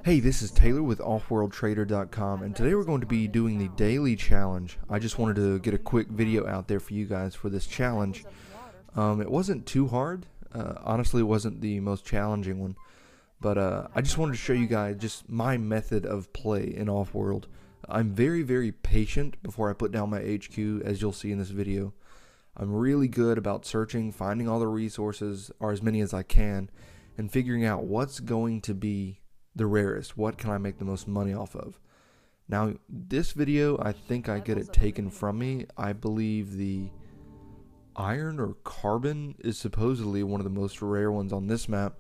Hey, this is Taylor with offworldtrader.com, and today we're going to be doing the daily challenge. I just wanted to get a quick video out there for you guys for this challenge. It wasn't too hard. Honestly, it wasn't the most challenging one, but I just wanted to show you guys just my method of play in Offworld. I'm very patient before I put down my HQ, as you'll see in this video. I'm really good about searching, finding all the resources, or as many as I can, and figuring out what's going to be the rarest. What can I make the most money off of? Now, this video, I think I get it taken from me. I believe the iron or carbon is supposedly one of the most rare ones on this map,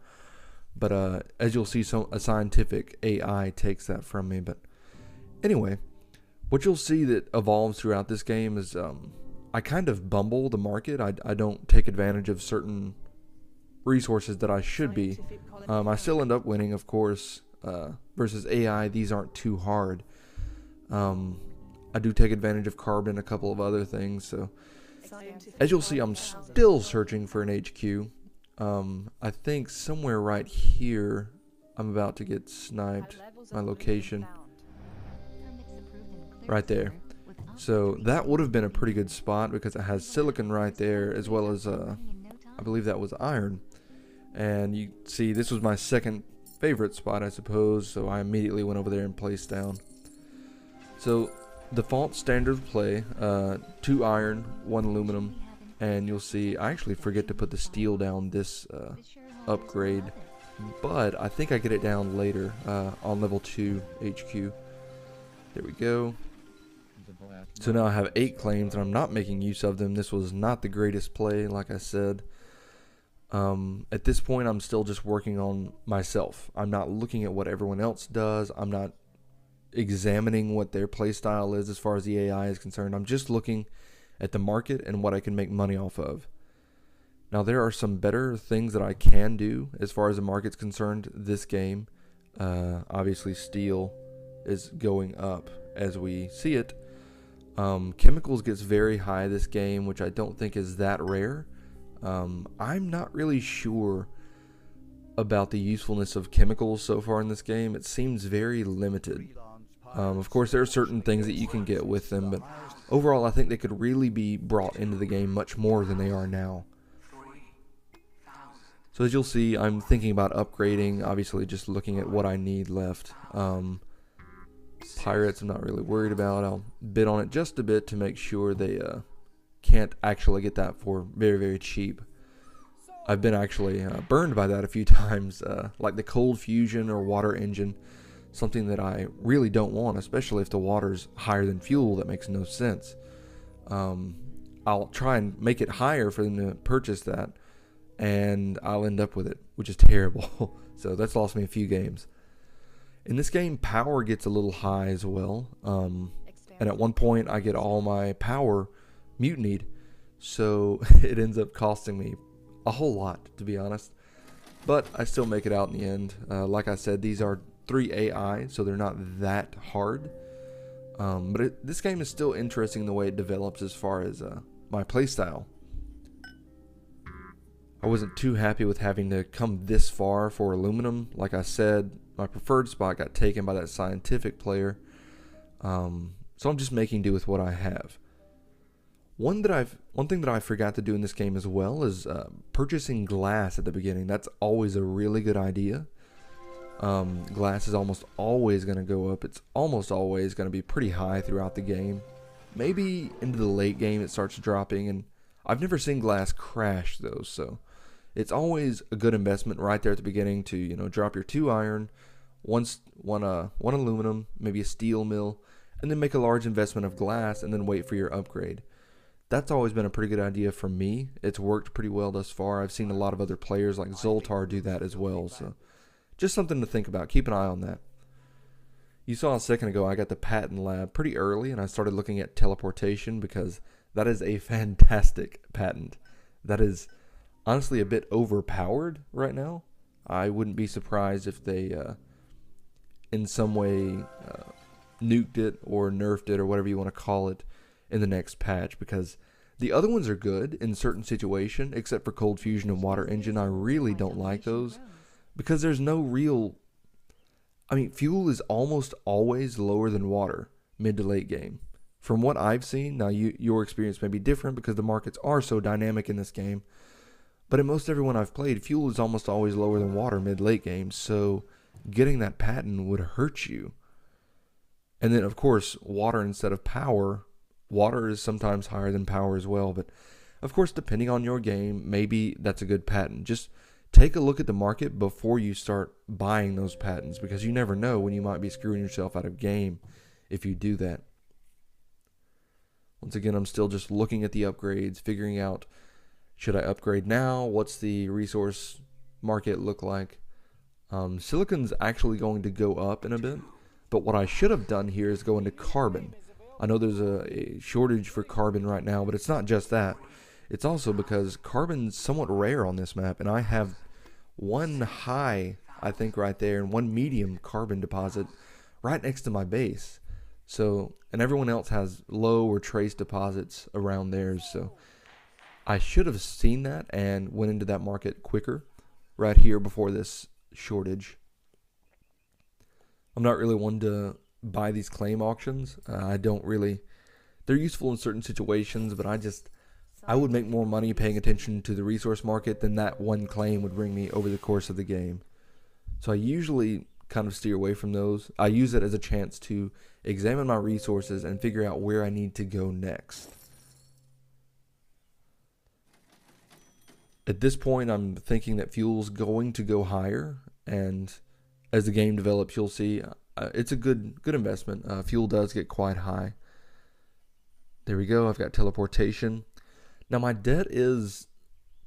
but as you'll see, a scientific AI takes that from me. But anyway, what you'll see that evolves throughout this game is I kind of bumble the market. I don't take advantage of certain resources that I should be. I still end up winning, of course. Versus AI, these aren't too hard. I do take advantage of carbon, a couple of other things. So as you'll see, I'm still searching for an HQ. I think somewhere right here I'm about to get sniped. My location right there. So that would have been a pretty good spot because it has silicon right there, as well as I believe that was iron. And you see, this was my second favorite spot, I suppose, so I immediately went over there and placed down. So default standard of play, 2 iron, 1 aluminum, and you'll see I actually forget to put the steel down this upgrade, but I think I get it down later on level 2 HQ. There we go. So now I have 8 claims and I'm not making use of them. This was not the greatest play, like I said. At this point, I'm still just working on myself. I'm not looking at what everyone else does. I'm not examining what their playstyle is as far as the AI is concerned. I'm just looking at the market and what I can make money off of. Now, there are some better things that I can do as far as the market's concerned this game. Obviously, steel is going up as we see it. Chemicals gets very high this game, which I don't think is that rare. I'm not really sure about the usefulness of chemicals so far in this game. It seems very limited. Of course, there are certain things that you can get with them, but overall I think they could really be brought into the game much more than they are now. So as you'll see, I'm thinking about upgrading, obviously just looking at what I need left. Pirates I'm not really worried about. I'll bid on it just a bit to make sure they can't actually get that for very cheap. I've been actually burned by that a few times, like the cold fusion or water engine, something that I really don't want, especially if the water's higher than fuel. That makes no sense. I'll try and make it higher for them to purchase that, and I'll end up with it, which is terrible. So that's lost me a few games. In this game, power gets a little high as well, and at one point I get all my power mutinied, so it ends up costing me a whole lot, to be honest, but I still make it out in the end. Like I said, these are 3 AI, so they're not that hard, but this game is still interesting the way it develops as far as my playstyle. I wasn't too happy with having to come this far for aluminum. Like I said, my preferred spot got taken by that scientific player, so I'm just making do with what I have. One thing that I forgot to do in this game as well is purchasing glass at the beginning. That's always a really good idea. Glass is almost always going to go up. It's almost always going to be pretty high throughout the game. Maybe into the late game it starts dropping, and I've never seen glass crash though, so it's always a good investment right there at the beginning to, you know, drop your 2 iron, one aluminum, maybe a steel mill, and then make a large investment of glass and then wait for your upgrade. That's always been a pretty good idea for me. It's worked pretty well thus far. I've seen a lot of other players like Zoltar do that as well. So just something to think about. Keep an eye on that. You saw a second ago I got the patent lab pretty early, and I started looking at teleportation because that is a fantastic patent. That is honestly a bit overpowered right now. I wouldn't be surprised if they in some way nuked it or nerfed it or whatever you want to call it in the next patch, because the other ones are good in certain situations, except for cold fusion and water engine. I really don't like those because there's no real I mean, fuel is almost always lower than water mid to late game. From what I've seen, now your experience may be different because the markets are so dynamic in this game, but in most everyone I've played, fuel is almost always lower than water mid late game, so getting that patent would hurt you. And then, of course, water instead of power. Water is sometimes higher than power as well, but of course, depending on your game, maybe that's a good patent. Just take a look at the market before you start buying those patents, because you never know when you might be screwing yourself out of game if you do that. Once again, I'm still just looking at the upgrades, figuring out, should I upgrade now? What's the resource market look like? Silicon's actually going to go up in a bit, but what I should have done here is go into carbon. I know there's a shortage for carbon right now, but it's not just that. It's also because carbon's somewhat rare on this map, and I have one high, I think, right there, and one medium carbon deposit right next to my base. So, and everyone else has low or trace deposits around theirs, so I should have seen that and went into that market quicker right here before this shortage. I'm not really one to buy these claim auctions. I don't really, they're useful in certain situations, but I would make more money paying attention to the resource market than that one claim would bring me over the course of the game. So I usually kind of steer away from those. I use it as a chance to examine my resources and figure out where I need to go next. At this point, I'm thinking that fuel's going to go higher, and as the game develops, you'll see it's a good investment. Fuel does get quite high. There we go. I've got teleportation. Now my debt is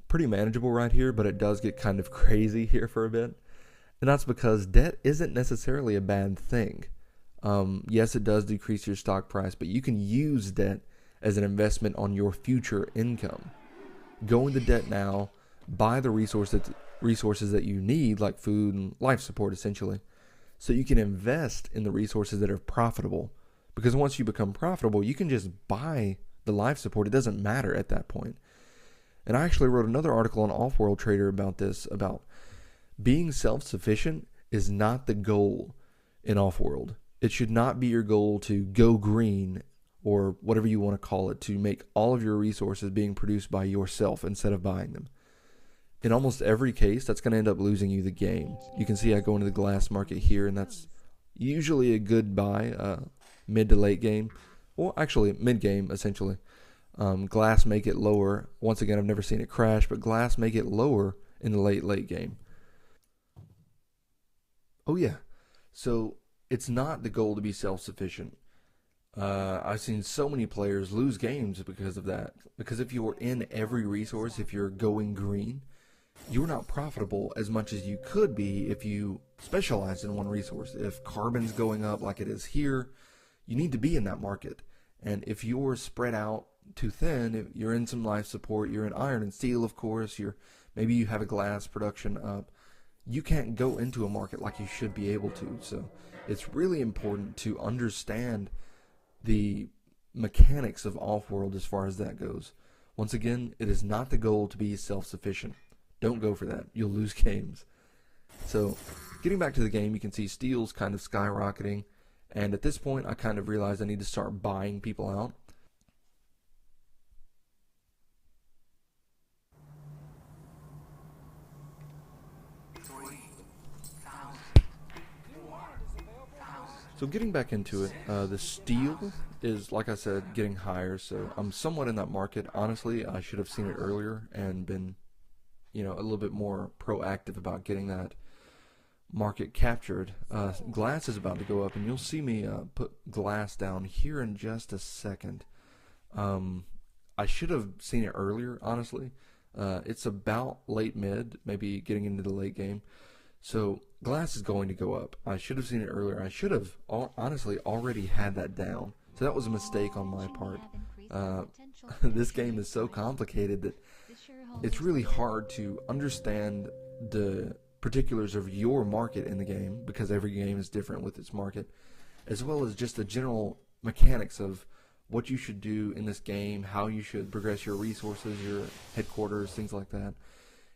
pretty manageable right here, but it does get kind of crazy here for a bit. And that's because debt isn't necessarily a bad thing. Yes, it does decrease your stock price, but you can use debt as an investment on your future income. Go into debt now, buy the resources that you need, like food and life support essentially, so you can invest in the resources that are profitable. Because once you become profitable, you can just buy the life support. It doesn't matter at that point. And I actually wrote another article on Offworld Trader about this, about being self-sufficient is not the goal in Offworld. It should not be your goal to go green, or whatever you want to call it, to make all of your resources being produced by yourself instead of buying them. In almost every case, that's going to end up losing you the game. You can see I go into the glass market here, and that's usually a good buy, mid to late game. Well, actually, mid game, essentially. Glass make it lower. Once again, I've never seen it crash, but glass make it lower in the late game. Oh yeah, so it's not the goal to be self-sufficient. I've seen so many players lose games because of that. Because if you're in every resource, if you're going green, you're not profitable as much as you could be if you specialize in one resource. If carbon's going up like it is here, you need to be in that market. And if you're spread out too thin, if you're in some life support, you're in iron and steel, of course, maybe you have a glass production up, you can't go into a market like you should be able to. So it's really important to understand the mechanics of Offworld as far as that goes. Once again, it is not the goal to be self-sufficient. Don't go for that. You'll lose games. So, getting back to the game, you can see steel's kind of skyrocketing, and at this point, I kind of realized I need to start buying people out. So getting back into it, the steel is, like I said, getting higher, so I'm somewhat in that market. Honestly, I should have seen it earlier and been, a little bit more proactive about getting that market captured. Glass is about to go up, and you'll see me put glass down here in just a second. I should have seen it earlier, honestly. It's about late mid, maybe getting into the late game. So glass is going to go up. I should have seen it earlier. I should have honestly already had that down. So that was a mistake on my part. This game is so complicated that it's really hard to understand the particulars of your market in the game, because every game is different with its market, as well as just the general mechanics of what you should do in this game, how you should progress your resources, your headquarters, things like that.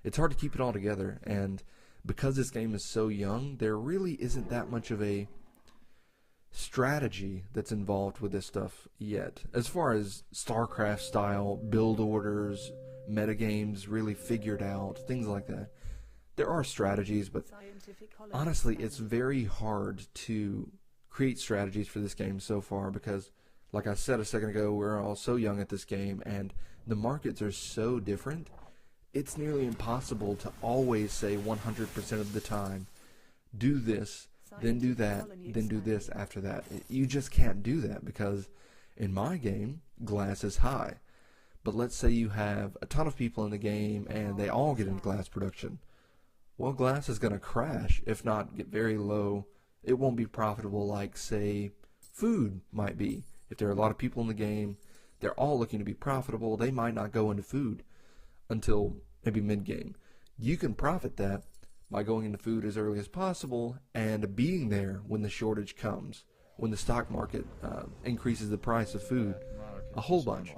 It's hard to keep it all together, and because this game is so young, there really isn't that much of a strategy that's involved with this stuff yet. As far as StarCraft style build orders, metagames really figured out, things like that. There are strategies, but honestly, it's very hard to create strategies for this game so far because, like I said a second ago, we're all so young at this game and the markets are so different. It's nearly impossible to always say 100% of the time, do this, then do that, then do this after that. You just can't do that because in my game, glass is high. But let's say you have a ton of people in the game and they all get into glass production. Well, glass is going to crash, if not get very low. It won't be profitable like, say, food might be. If there are a lot of people in the game, they're all looking to be profitable, they might not go into food until maybe mid-game. You can profit that by going into food as early as possible and being there when the shortage comes, when the stock market increases the price of food a whole bunch.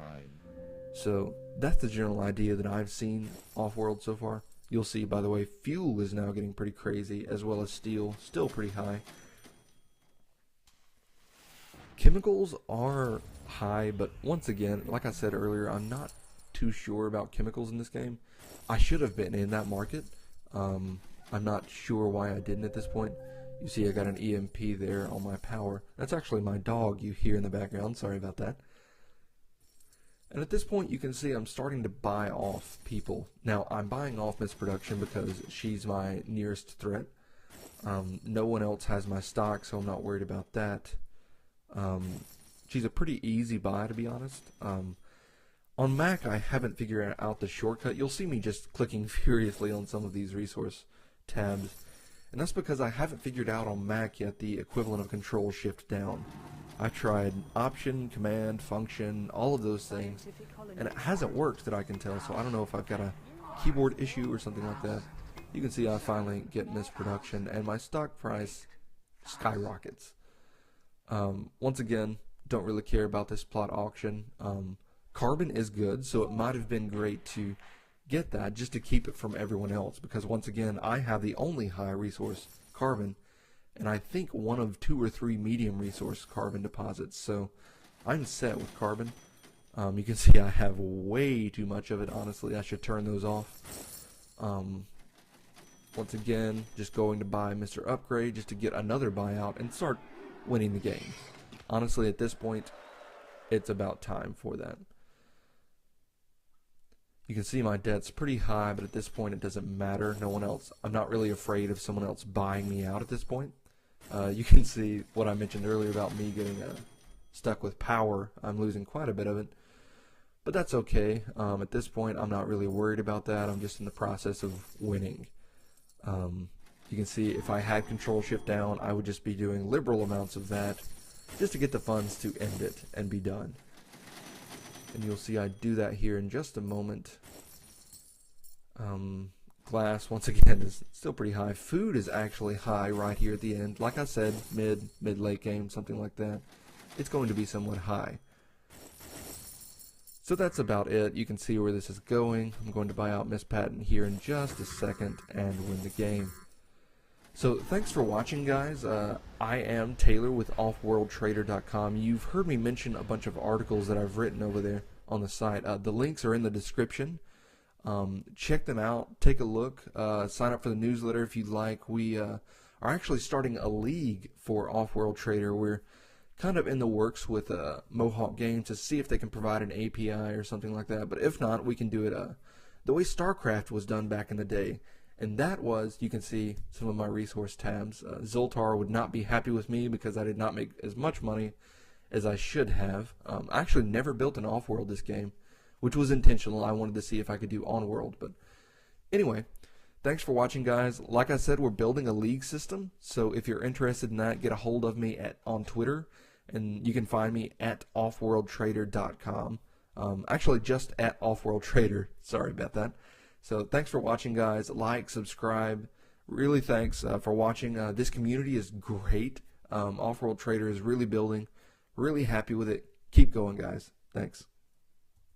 So that's the general idea that I've seen off-world so far. You'll see, by the way, fuel is now getting pretty crazy, as well as steel, still pretty high. Chemicals are high, but once again, like I said earlier, I'm not too sure about chemicals in this game. I should have been in that market. I'm not sure why I didn't at this point. You see I got an EMP there on my power. That's actually my dog you hear in the background. Sorry about that. And at this point you can see I'm starting to buy off people. Now I'm buying off Miss Production because she's my nearest threat. No one else has my stock, so I'm not worried about that. She's a pretty easy buy, to be honest. On Mac, I haven't figured out the shortcut. You'll see me just clicking furiously on some of these resource tabs. And that's because I haven't figured out on Mac yet the equivalent of Control-Shift down. I've tried Option, Command, Function, all of those things, and it hasn't worked that I can tell, so I don't know if I've got a keyboard issue or something like that. You can see I finally get Miss Production, and my stock price skyrockets. Once again, don't really care about this plot auction. Carbon is good, so it might have been great to get that just to keep it from everyone else, because once again, I have the only high resource carbon, and I think one of 2 or 3 medium resource carbon deposits, so I'm set with carbon. You can see I have way too much of it, honestly. I should turn those off. Once again, just going to buy Mr. Upgrade just to get another buyout and start winning the game. Honestly, at this point, it's about time for that. You can see my debt's pretty high, but at this point it doesn't matter. No one else, I'm not really afraid of someone else buying me out at this point. You can see what I mentioned earlier about me getting stuck with power. I'm losing quite a bit of it, but that's okay. At this point I'm not really worried about that. I'm just in the process of winning. You can see if I had Control-Shift down, I would just be doing liberal amounts of that just to get the funds to end it and be done. And you'll see I do that here in just a moment. Glass, once again, is still pretty high. Food is actually high right here at the end. Like I said, mid-late game, something like that. It's going to be somewhat high. So that's about it. You can see where this is going. I'm going to buy out Miss Patton here in just a second and win the game. So thanks for watching, guys. I am Taylor with offworldtrader.com. You've heard me mention a bunch of articles that I've written over there on the site. The links are in the description. Check them out. Take a look. Sign up for the newsletter if you'd like. We are actually starting a league for Offworld Trader. We're kind of in the works with Mohawk Games to see if they can provide an API or something like that. But if not, we can do it the way StarCraft was done back in the day. And that was, you can see some of my resource tabs. Zoltar would not be happy with me because I did not make as much money as I should have. I actually never built an off-world this game, which was intentional. I wanted to see if I could do on-world. But anyway, thanks for watching, guys. Like I said, we're building a league system. So if you're interested in that, get a hold of me on Twitter. And you can find me at offworldtrader.com. Actually, just at offworldtrader. Sorry about that. So thanks for watching, guys. Like, subscribe. Really thanks for watching. This community is great. Offworld Trader is really building. Really happy with it. Keep going, guys. Thanks.